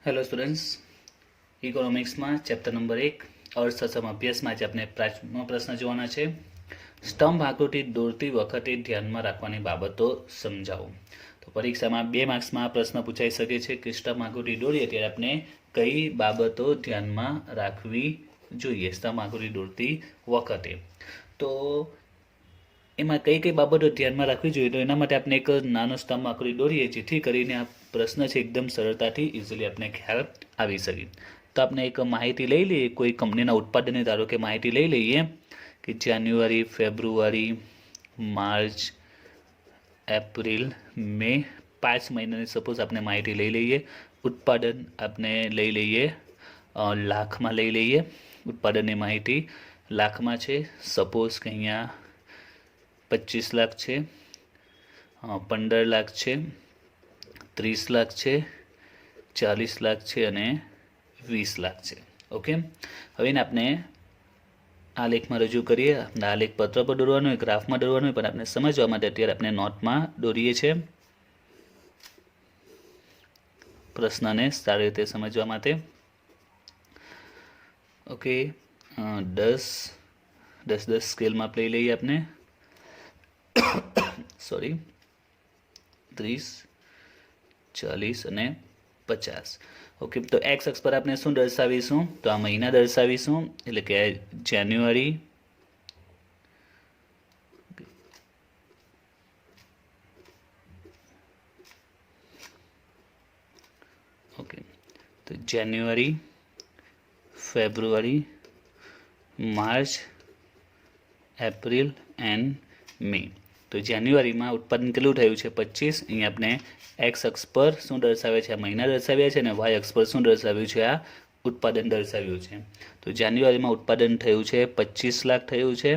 Hello students, ઇકોનોમિક્સમાં chapter number 1 અર્થશાસ્ત્ર અભ્યાસમાં આજે આપણે પાંચમો પ્રશ્ન જોવાના છે. સ્તંભ આકૃતિ દોરતી વખતે ધ્યાનમાં રાખવાની બાબતો સમજાવો. તો પરીક્ષામાં 2 માર્ક્સમાં આ પ્રશ્ન પૂછાઈ શકે છે કે સ્તંભ આકૃતિ દોરીએ ત્યારે આપણે કઈ બાબતો ધ્યાનમાં રાખવી જોઈએ સ્તંભ આકૃતિ દોરતી વખતે. તો એમાં કઈ કઈ બાબતો ધ્યાનમાં રાખવી જોઈએ, તો એના માટે આપણે એક નાનો સ્તંભ આકૃતિ દોરીએ જેથી કરીને આ પ્રશ્ન છે એકદમ સરળતાથી ઇઝીલી આપણે ખ્યાલ આવી શકે. તો આપણે એક માહિતી લઈ લઈએ, કોઈ કંપનીના ઉત્પાદનની ધારો કે માહિતી લઈ લઈએ કે જાન્યુઆરી, ફેબ્રુઆરી, માર્ચ, એપ્રિલ, મે, 5 મહિનાની સપોઝ આપણે માહિતી લઈ લઈએ. ઉત્પાદન આપણે લઈ લઈએ લાખમાં લઈ લઈએ. ઉત્પાદનની માહિતી લાખમાં છે. સપોઝ કે અહીંયા 25 લાખ છે, 15 લાખ છે, 30 લાખ છે, 40 લાખ છે અને 20 લાખ છે. ઓકે, હવે એને આપણે આ લેખમાં રજૂ કરીએ. આપણે આ લેખ પત્ર પર દોરવાનો હોય, ગ્રાફમાં દોરવાનો હોય, પણ આપણે સમજવા માટે અત્યારે આપણે નોટમાં દોરીએ છીએ પ્રશ્નને સારી રીતે સમજવા માટે. ઓકે, 10 સ્કેલમાં લઈ લઈએ આપણે. સોરી, 30, 40 અને 50. ઓકે, તો એક્સ અક્ષ પર આપણે શું દર્શાવીશું, તો આ મહિના દર્શાવીશું, એટલે કે જાન્યુઆરી, ઓકે, તો જાન્યુઆરી, ફેબ્રુઆરી, માર્ચ, એપ્રિલ એન્ડ મે. તો જાન્યુઆરીમાં ઉત્પાદન કેટલું થયું છે 25. અહીંયા આપણે એક્સ અક્ષ પર શું દર્શાવે છે, આ મહિના દર્શાવ્યા છે, અને વાય અક્ષ પર શું દર્શાવ્યું છે, આ ઉત્પાદન દર્શાવ્યું છે. તો જાન્યુઆરીમાં ઉત્પાદન થયું છે 25 લાખ થયું છે.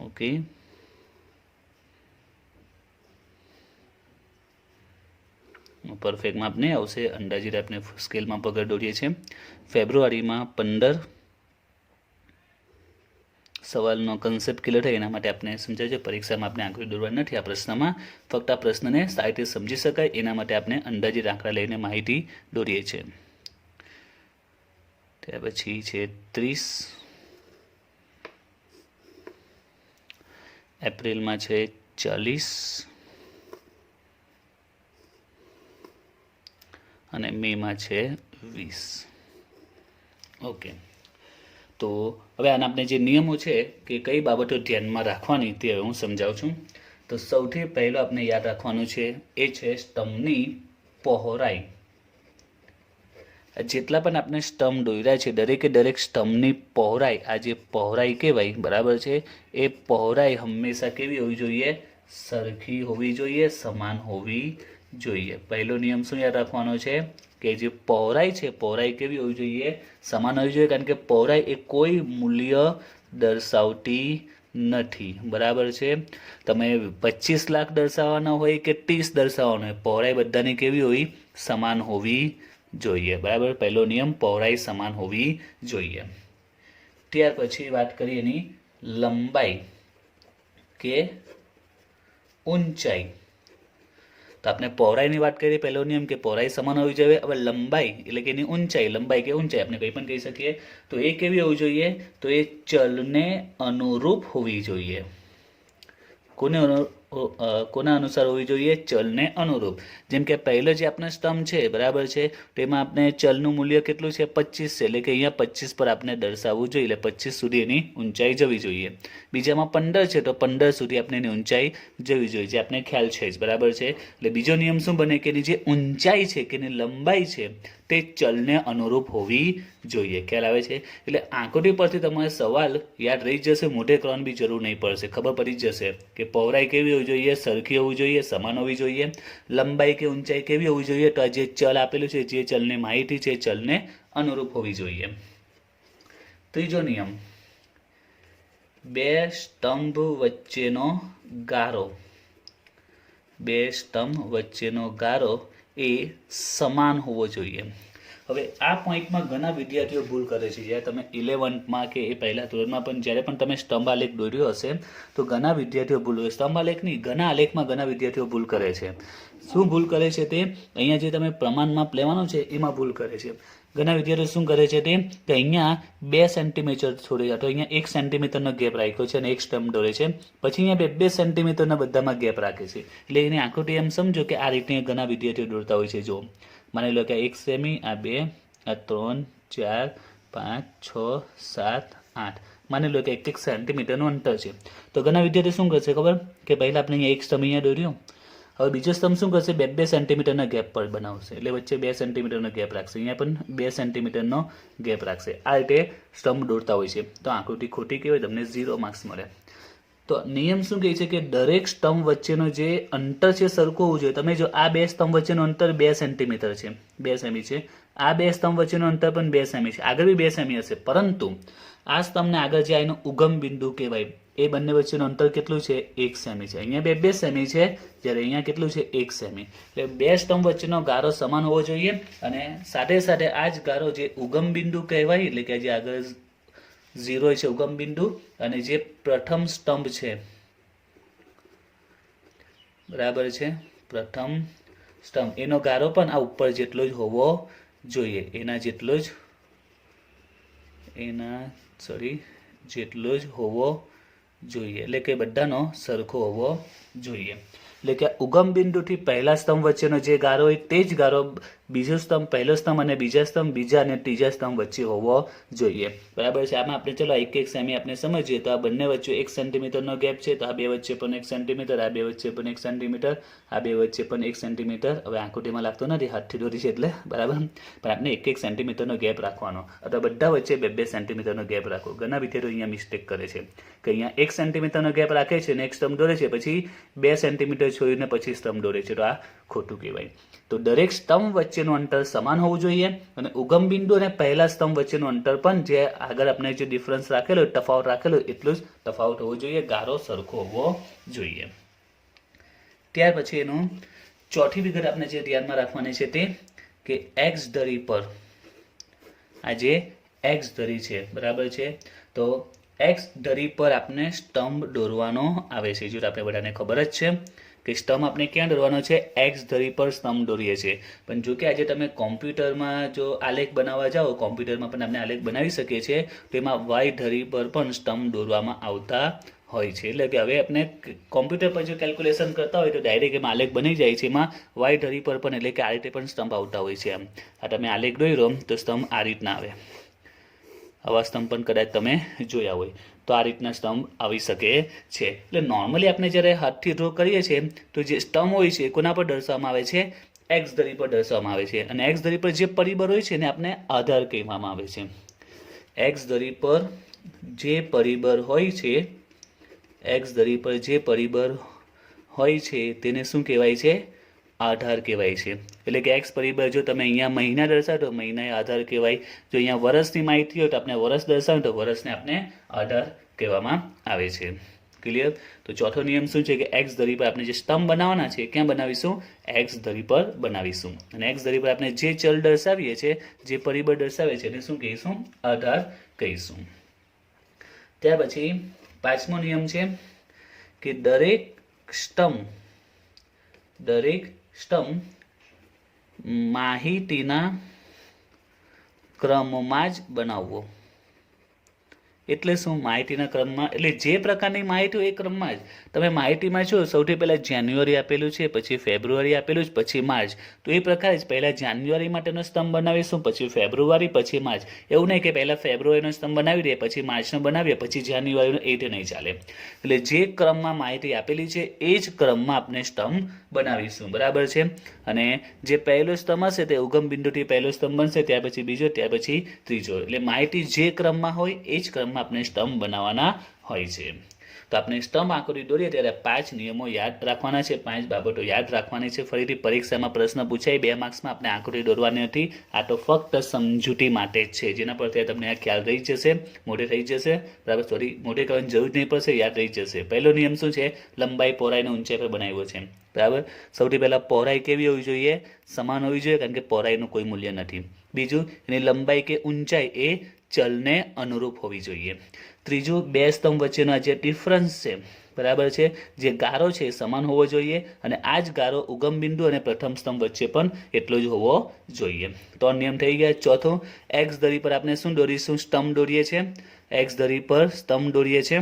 ઓકે, પરફેક્ટમાં આપણે આવશે, અંદાજિત આપણે સ્કેલમાં પગડ દોરીએ છીએ. ફેબ્રુઆરીમાં 15. સવાલનો કન્સેપ્ટ ક્લિયર થાય એના માટે આપણે સમજાય છે. પરીક્ષામાં આપણે આંકડો દોરવા નથી આ પ્રશ્નમાં, ફક્ત આ પ્રશ્નને સારી રીતે સમજી શકાય એના માટે આપણે અંદાજિત આંકડા લઈને માહિતી દોરીએ છીએ. ત્યાર પછી છે 30. એપ્રિલમાં છે 40 અને મેમાં છે 20. ઓકે, તો હવે આના આપણે જે નિયમો છે કે કઈ બાબતો ધ્યાનમાં રાખવાની તે હું સમજાવું છું. તો સૌથી પહેલો આપણે યાદ રાખવાનું છે એ છે સ્તંભની પહોળાઈ. જેટલા પણ આપણે સ્તંભ દોર્યા છે દરેકે દરેક સ્તંભની પહોળાઈ, આ જે પહોળાઈ કહેવાય, બરાબર છે, એ પહોળાઈ હંમેશા કેવી હોવી જોઈએ, સરખી હોવી જોઈએ, સમાન હોવી જોઈએ. પહેલો નિયમ શું યાદ રાખવાનો છે કે જે પહોળાઈ છે, પહોળાઈ કેવી હોવી જોઈએ, સમાન હોવી જોઈએ, કારણ કે પહોળાઈ એ કોઈ મૂલ્ય દર્શાવતી નથી. બરાબર છે, તમે 25 લાખ દર્શાવવાના હોય કે 30 દર્શાવવાના હોય, પહોળાઈ બધાની કેવી હોવી, સમાન હોવી જોઈએ. બરાબર, પહેલો નિયમ પહોળાઈ સમાન હોવી જોઈએ. ત્યાર પછી વાત કરીએ એની લંબાઈ કે ઊંચાઈ. તો આપણે પહોળાઈની વાત કરીએ, પહેલો નિયમ કે પહોળાઈ સમાન હોવી જોઈએ. હવે લંબાઈ એટલે કે એની ઊંચાઈ, લંબાઈ કે ઊંચાઈ આપણે કંઈ પણ કહી શકીએ. તો એ કેવી હોવી જોઈએ, તો એ ચલને અનુરૂપ હોવી જોઈએ. કોના અનુસાર હોવી જોઈએ, ચલને અનુરૂપ. જેમ કે પહેલો જે આપણો સ્તંભ છે, બરાબર છે, તો એમાં આપણે ચલનું મૂલ્ય કેટલું છે 25 છે, એટલે કે અહીંયા 25 પર આપણે દર્શાવવું જોઈએ, એટલે 25 સુધી એની ઊંચાઈ જવી જોઈએ. બીજામાં 15 છે તો 15 સુધી આપણે એની ઊંચાઈ જવી જોઈએ, જે આપણે ખ્યાલ છે જ. બરાબર છે, એટલે બીજો નિયમ શું બને કે એની જે ઊંચાઈ છે કે એની લંબાઈ છે તે ચલને અનુરૂપ હોવી જોઈએ. ખ્યાલ આવે છે? એટલે આંકડી પરથી તમારે સવાલ યાદ રહી જશે, મોઢે કરવાની બી જરૂર નહીં પડશે, ખબર પડી જશે કે પહોળાઈ કેવી હોવી જોઈએ, સરખી હોવી જોઈએ, સમાન હોવી જોઈએ. લંબાઈ કે ઊંચાઈ કેવી હોવી જોઈએ, તો આ જે ચલ આપેલું છે, જે ચલની માહિતી છે, ચલને અનુરૂપ હોવી જોઈએ. ત્રીજો નિયમ, બે સ્તંભ વચ્ચેનો ગાળો. બે સ્તંભ વચ્ચેનો ગાળો એ સમાન હોવો જોઈએ. હવે આ પોઈન્ટમાં ઘણા વિદ્યાર્થીઓ ભૂલ કરે છે. જ્યારે તમે 11માં કે એ પહેલા ધોરણમાં પણ જ્યારે પણ તમે સ્તંભ આલેખ દોર્યો હશે તો ઘણા વિદ્યાર્થીઓ ભૂલ કરે. સ્તંભ આલેખ નહીં, ઘણા આલેખમાં ઘણા વિદ્યાર્થીઓ ભૂલ કરે છે. શું ભૂલ કરે છે તે અહીંયા જે તમે પ્રમાણમાં લેવાનું છે એમાં ભૂલ કરે છે. ઘણા વિદ્યાર્થીઓ શું કરે છે તે કે અહીંયા 2 સેન્ટીમીટર છોડી તો અહીંયા 1 સેન્ટીમીટરનો ગેપ રાખ્યો છે અને એક સ્ટમ્પ દોરે છે, પછી અહીંયા 2 સેન્ટીમીટરના બધામાં ગેપ રાખે છે. એટલે એની આકૃતિ એમ સમજો કે આ રીતે ઘણા વિદ્યાર્થીઓ દોરતા હોય છે. જો માની લો કે 1 સેમી, આ 2, આ 3, 4, 5, 6, 7, 8, માની લો કે 1 સેન્ટીમીટરનું અંતર છે. તો ઘણા વિદ્યાર્થીઓ શું કરશે ખબર કે પહેલાં આપણે અહીંયા એક સ્તંભ અહીંયા દોર્યો, હવે બીજો સ્તંભ શું કરશે 2 સેન્ટીમીટરના ગેપ પર બનાવશે, એટલે વચ્ચે 2 સેન્ટીમીટરનો ગેપ રાખશે, અહીંયા પણ 2 સેન્ટીમીટરનો ગેપ રાખશે. આ રીતે સ્તંભ દોરતા હોય છે. તો આકૃતિ ખોટી કહેવાય, તમને 0 માર્ક્સ મળે. તો નિયમ શું કહે છે કે દરેક સ્તંભ વચ્ચેનો જે અંતર છે સરખું હોવું જોઈએ. તમે જો આ 2 સ્તંભ વચ્ચેનું અંતર 2 સેન્ટીમીટર છે, 2 સેમી છે, આ 2 સ્તંભ વચ્ચેનું અંતર પણ 2 સેમી છે, આગળ બી 2 સેમી હશે, પરંતુ આ સ્તંભને આગળ જે એનું ઉગમ બિંદુ કહેવાય એ બંને વચ્ચેનું અંતર કેટલું છે 1 સેમી છે. અહીંયા 2 સેમી છે, જ્યારે અહીંયા કેટલું છે 1 સેમી. એટલે 2 સ્તંભ વચ્ચેનો ગારો સમાન હોવો જોઈએ અને સાથે સાથે આ જ ગારો જે ઉગમ બિંદુ કહેવાય, એટલે કે જે આગળ 0 છે ઉગમ બિંદુ, અને જે પ્રથમ સ્તંભ છે, બરાબર છે, પ્રથમ સ્તંભ એનો ગારો પણ આ ઉપર જેટલો જ હોવો જોઈએ, જેટલો જ હોવો જોઈએ, એટલે કે બધાનો સરખો હોવો જોઈએ. એટલે કે ઉગમ બિંદુથી પહેલા સ્તંભ વચ્ચેનો જે ગારો હોય તે જ ગારો બીજો સ્તંભ, પહેલો સ્તંભ અને બીજા સ્તંભ, બીજા અને ત્રીજા સ્તંભ વચ્ચે હોવો જોઈએ. બરાબર છે. આમાં આપણે ચલો 1 સેમી આપણે સમજીએ તો આ બંને વચ્ચે 1 સેન્ટીમીટરનો ગેપ છે, તો આ 2 વચ્ચે પણ 1 સેન્ટીમીટર, આ 2 વચ્ચે પણ 1 સેન્ટીમીટર, આ 2 વચ્ચે પણ 1 સેન્ટીમીટર. હવે આકૃતિમાં લાગતો નથી, હાથથી દોરી છે એટલે બરાબર, પણ આપણે 1 સેન્ટીમીટરનો ગેપ રાખવાનો, અથવા બધા વચ્ચે 2 સેન્ટીમીટરનો ગેપ રાખો. ઘણા વિદ્યાર્થીઓ અહીંયા મિસ્ટેક કરે છે કે અહીંયા 1 સેન્ટીમીટરનો ગેપ રાખે છે અને એક સ્તંભ દોરે છે, પછી 2 સેન્ટીમીટર છોડીને પછી સ્તંભ દોરે છે, તો આ ખોટું કહેવાય. તો દરેક સ્તંભ વચ્ચેનું અંતર સમાન હોવું જોઈએ અને ઉગમ બિંદુ અને પહેલા સ્તંભ વચ્ચેનું અંતર પણ જે આગળ આપણે જે ડિફરન્સ રાખેલો તફાવત રાખેલો એટલું જ તફાવત હોવો જોઈએ, ગારો સરખો હોવો જોઈએ. ત્યાર પછી એનું ચોથી વિગત આપણે જે ધ્યાનમાં રાખવાની છે તે કે એક્સ ધરી પર, આ જે એક્સ ધરી છે, બરાબર છે, તો એક્સ ધરી પર આપણે સ્તંભ દોરવાનો આવે છે. જો આપણે બધાને ખબર જ છે કે સ્તંભ આપણે ક્યાં દોરવાનો છે, એક્સ ધરી પર સ્તંભ દોરીએ છીએ. પણ જો કે આજે તમે કોમ્પ્યુટરમાં જો આલેખ બનાવવા જાઓ, કોમ્પ્યુટરમાં પણ આપણે આલેખ બનાવી શકીએ છીએ, તો એમાં વાય ધરી પર પણ સ્તંભ દોરવામાં આવતા હોય છે. એટલે કે હવે આપણે કોમ્પ્યુટર પર જો કેલ્ક્યુલેશન કરતા હોય તો ડાયરેક્ટ એમાં આલેખ બની જાય છે, એમાં વાય ધરી પર પણ, એટલે કે આ રીતે પણ સ્તંભ આવતા હોય છે. આ તમે આલેખ દોર્યો તો સ્તંભ આ રીતના આવે, આવા સ્તંભ પણ કદાચ તમે જોયા હોય, તો આ રીતના સ્તંભ આવી શકે છે. એટલે નોર્મલી આપણે જ્યારે હાથથી ડ્રો કરીએ છીએ તો જે સ્તંભ હોય છે કોના પર દર્શાવવામાં આવે છે, એક્સ ધરી પર દર્શાવવામાં આવે છે. અને એક્સ ધરી પર જે પરિબળ હોય છે એને આપણે આધાર કહેવામાં આવે છે. એક્સ ધરી પર જે પરિબળ હોય છે, એક્સ ધરી પર જે પરિબળ હોય છે તેને શું કહેવાય છે, આધાર કહેવાય છે. એટલે કે એક્સ પરિબળ જો તમે અહીંયા મહિના દર્શાવો તો મહિના આધાર કહેવાય, જો અહીંયા વર્ષની માહિતી હોય તો આપણે વર્ષ દર્શાવો તો વર્ષને આપણે આધાર કહેવામાં આવે છે. ક્લિયર? તો ચોથો નિયમ શું છે કે એક્સ ધરી પર આપણે જે સ્તંભ બનાવવાના છે ક્યાં બનાવીશું, એક્સ ધરી પર બનાવીશું. અને એક્સ ધરી પર આપણે જે ચલ દર્શાવીએ છીએ, જે પરિબળ દર્શાવે છે એને શું કહીશું, આધાર કહીશું. ત્યાર પછી પાંચમો નિયમ છે કે દરેક સ્તંભ માહિતીના ક્રમમાં જ બનાવવો. એટલે શું, માહિતીના ક્રમમાં, એટલે જે પ્રકારની માહિતી હોય એ ક્રમમાં જ. તમે માહિતીમાં છો સૌથી પહેલાં જાન્યુઆરી આપેલું છે, પછી ફેબ્રુઆરી આપેલું છે, પછી માર્ચ, તો એ પ્રકારે જ પહેલાં જાન્યુઆરી માટેનો સ્તંભ બનાવીશું, પછી ફેબ્રુઆરી, પછી માર્ચ. એવું નહીં કે પહેલાં ફેબ્રુઆરીનો સ્તંભ બનાવી દઈએ પછી માર્ચનો બનાવીએ પછી જાન્યુઆરીનો, એ રીતે નહીં ચાલે. એટલે જે ક્રમમાં માહિતી આપેલી છે એ જ ક્રમમાં આપણે સ્તંભ બનાવીશું, બરાબર છે. અને જે પહેલો સ્તંભ હશે તે ઉગમ બિંદુથી પહેલો સ્તંભ બનશે, ત્યાર પછી બીજો, ત્યાર પછી ત્રીજો. એટલે માહિતી જે ક્રમમાં હોય એ જ ક્રમમાં આપણે સ્તંભ બનાવવાના હોય છે. તો આપણે સ્તંભ આકૃતિ દોરીએ ત્યારે 5 નિયમો યાદ રાખવાના છે, 5 બાબતો યાદ રાખવાની છે. ફરીથી પરીક્ષામાં પ્રશ્ન પૂછાય 2 માર્ક્સમાં, આપણે આકૃતિ દોરવાની નથી, આ તો ફક્ત સમજૂતી માટે જ છે, જેના પરથી તમને આ ખ્યાલ રહી જશે, મોઢે થઈ જશે, બરાબર. સોરી, મોઢે કરવાની જરૂર નહીં પડશે, યાદ રહી જશે. પહેલો નિયમ શું છે, લંબાઈ પહોળાઈને ઊંચાઈ પર બનાવ્યો છે, બરાબર. સૌથી પહેલાં પહોળાઈ કેવી હોવી જોઈએ, સમાન હોવી જોઈએ, કારણ કે પહોળાઈનું કોઈ મૂલ્ય નથી. બીજું, એની લંબાઈ કે ઊંચાઈ એ ચલને અનુરૂપ હોવી જોઈએ. ત્રીજું, 2 સ્તંભ વચ્ચેનો જે ડિફરન્સ છે બરાબર છે. જે ગારો છે એ સમાન હોવો જોઈએ અને આ જ ગારો ઉગમ બિંદુ અને પ્રથમ સ્તંભ વચ્ચે પણ એટલો જ હોવો જોઈએ. 3 નિયમ થઈ ગયા. ચોથું, એક્સ ધરી પર આપણે શું દોરીશું? સ્તંભ દોરીએ છીએ. એક્સ ધરી પર સ્તંભ દોરીએ છીએ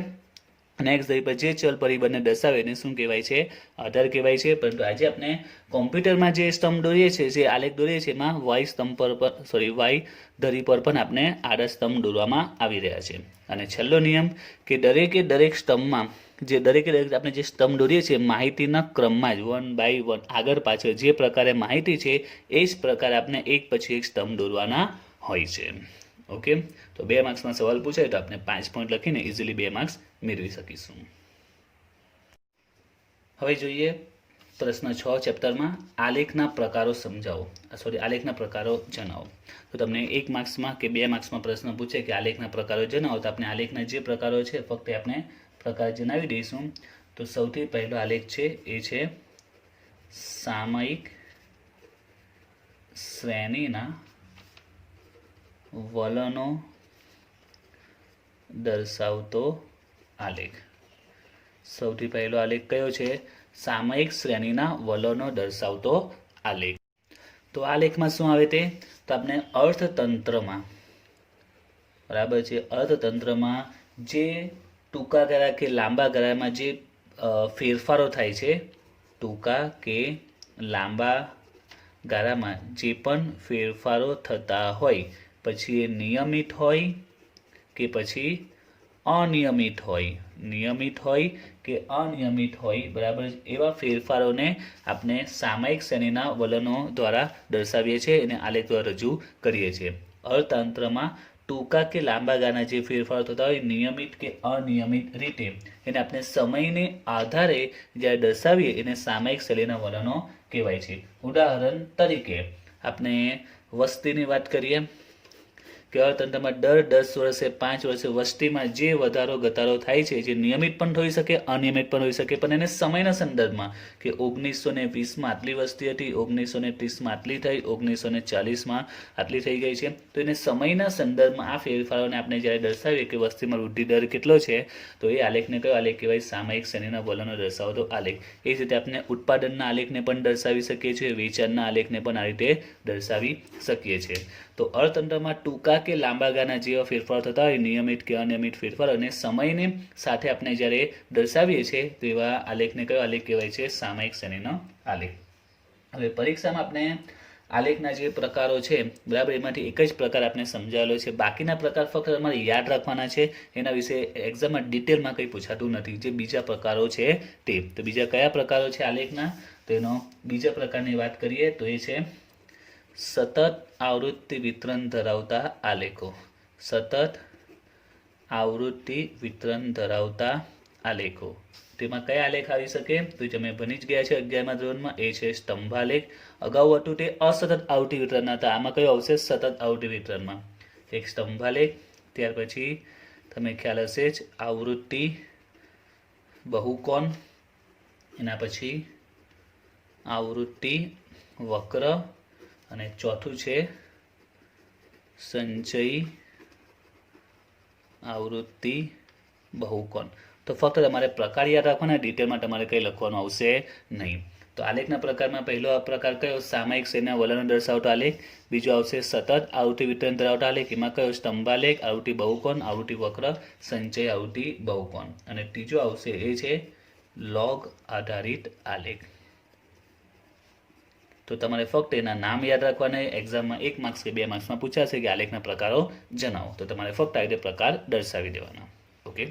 અને એક્સ ધરી પર જે ચલ પરિબળને દર્શાવે એને શું કહેવાય છે? આધાર કહેવાય છે. પરંતુ આજે આપણે કોમ્પ્યુટરમાં જે સ્તંભ દોરીએ છીએ, જે આલેખ દોરીએ છીએ, એમાં વાય સ્તંભ પર વાય ધરી પર પણ આપણે આડા સ્તંભ દોરવામાં આવી રહ્યા છે. અને છેલ્લો નિયમ કે દરેક સ્તંભમાં જે દરેકે આપણે જે સ્તંભ દોરીએ છીએ માહિતીના ક્રમમાં જ 1 by 1 આગળ પાછળ જે પ્રકારે માહિતી છે એ જ પ્રકારે આપણે એક પછી એક સ્તંભ દોરવાના હોય છે. ઓકે, તો 2 માર્ક્સમાં સવાલ પૂછાય તો આપણે 5 પોઈન્ટ લખીને ઇઝીલી 2 માર્ક્સ મેળવી શકીશું. હવે જોઈએ પ્રશ્ન 6 ચેપ્ટરમાં આલેખના પ્રકારો સમજાવો, આલેખના પ્રકારો જણાવો. તો તમને 1 માર્ક્સમાં કે 2 માર્ક્સમાં પ્રશ્ન પૂછે કે આલેખના પ્રકારો જણાવો, તો આપણે આલેખના જે પ્રકારો છે ફક્ત આપણે પ્રકાર જણાવી દઈશું. તો સૌથી પહેલો આલેખ છે એ છે સામયિક શ્રેણીના વલણો દર્શાવતો આલેખ. સૌથી પહેલો આલેખ કયો છે? સામયિક શ્રેણીના વલણો દર્શાવતો આલેખ. તો આ આલેખમાં શું આવે તે? તો આપણે અર્થતંત્રમાં, બરાબર છે, અર્થતંત્રમાં જે ટૂંકા ગાળા કે લાંબા ગાળામાં જે ફેરફારો થાય છે, ટૂંકા કે લાંબા ગાળામાં જે પણ ફેરફારો થતા હોય, પછી એ નિયમિત હોય કે પછી અનિયમિત હોય, નિયમિત હોય કે અનિયમિત હોય, બરાબર, એવા ફેરફારોને આપણે સામયિક શ્રેણીના વલણો દ્વારા દર્શાવીએ છીએ અને આલેખ દ્વારા રજૂ કરીએ છીએ. અર્થતંત્રમાં ટૂંકા કે લાંબા ગાળાના જે ફેરફારો થતા હોય નિયમિત કે અનિયમિત રીતે એને આપણે સમયને આધારે જ્યારે દર્શાવીએ એને સામયિક શૈલીના વલણો કહેવાય છે. ઉદાહરણ તરીકે આપણે વસ્તીની વાત કરીએ કે અર્થતંત્રમાં દર 10 વર્ષે 5 વર્ષે વસ્તીમાં જે વધારો ઘટાડો થાય છે, જે નિયમિત પણ હોઈ શકે, અનિયમિત પણ હોઈ શકે, પણ એને સમયના સંદર્ભમાં કે 1920માં આટલી વસ્તી હતી, 1930માં આટલી થઈ, 1940માં આટલી થઈ ગઈ છે, તો એને સમયના સંદર્ભમાં આ ફેરફારોને આપણે જ્યારે દર્શાવીએ કે વસ્તીમાં વૃદ્ધિ દર કેટલો છે, તો એ આલેખને કયો આલેખ કહેવાય? સામયિક શ્રેણીના વલણો દર્શાવતો આલેખ. એ જ રીતે આપણે ઉત્પાદનના આલેખને પણ દર્શાવી શકીએ છીએ, વેચાણના આલેખને પણ આ રીતે દર્શાવી શકીએ છીએ. તો અર્થતંત્રમાં ટૂંકા કે લાંબા ગાળાના જેવા ફેરફારો થતા હોય, નિયમિત કે અનિયમિત ફેરફાર, અને સમયને સાથે આપણે જ્યારે દર્શાવીએ છીએ તેવા આલેખને કયો આલેખ કહેવાય છે? સામયિક શ્રેણીનો આલેખ. હવે પરીક્ષામાં આપણે આલેખના જે પ્રકારો છે, બરાબર, એમાંથી એક જ પ્રકાર આપણે સમજાવેલો છે. બાકીના પ્રકાર ફક્ત તમારે યાદ રાખવાના છે, એના વિશે એક્ઝામમાં ડિટેલમાં કંઈ પૂછાતું નથી. જે બીજા પ્રકારો છે તે, તો બીજા કયા પ્રકારો છે આલેખના? તો એનો બીજા પ્રકારની વાત કરીએ તો એ છે સતત આવૃત્તિ વિતરણ ધરાવતા આલેખો. સતત આવૃત્તિ વિતરણ ધરાવતા આલેખો. તેમાં કયા આલેખ આવી શકે? તો તમે ભણી જ ગયા છે 11મા ધોરણમાં, એ છે સ્તંભાલેખ. અગાઉ હતું તે અસતત આવૃત્તિ વિતરણના હતા, આમાં કયો આવશે? સતત આવૃત્તિ વિતરણમાં એક સ્તંભાલેખ. ત્યાર પછી તમે ખ્યાલ હશે જ આવૃત્તિ બહુકોણ, એના પછી આવૃત્તિ વક્ર, અને ચોથું છે સંચયી આવૃત્તિ બહુકોણ. તો ફક્ત તમારે પ્રકાર યાદ રાખવાના, ડિટેલમાં તમારે કંઈ લખવાનું આવશે નહીં. તો આલેખના પ્રકારમાં પહેલો પ્રકાર કયો? સામયિક શ્રેણીના વલણો દર્શાવતો આલેખ. બીજો આવશે સતત આવૃત્તિ વિતરણ ધરાવતો આલેખ, એમાં કયો? સ્તંભાલેખ, આવૃત્તિ બહુકોણ, આવૃત્તિ વક્ર, સંચય આવૃત્તિ બહુકોણ. અને ત્રીજો આવશે એ છે લોગ આધારિત આલેખ. તો તમારે ફક્ત એના નામ યાદ રાખવાના. એક્ઝામમાં 1 માર્ક્સ કે 2 માર્ક્સમાં પૂછાશે કે આલેખના પ્રકારો જણાવો, તો તમારે ફક્ત આ રીતે પ્રકાર દર્શાવી દેવાના. ઓકે.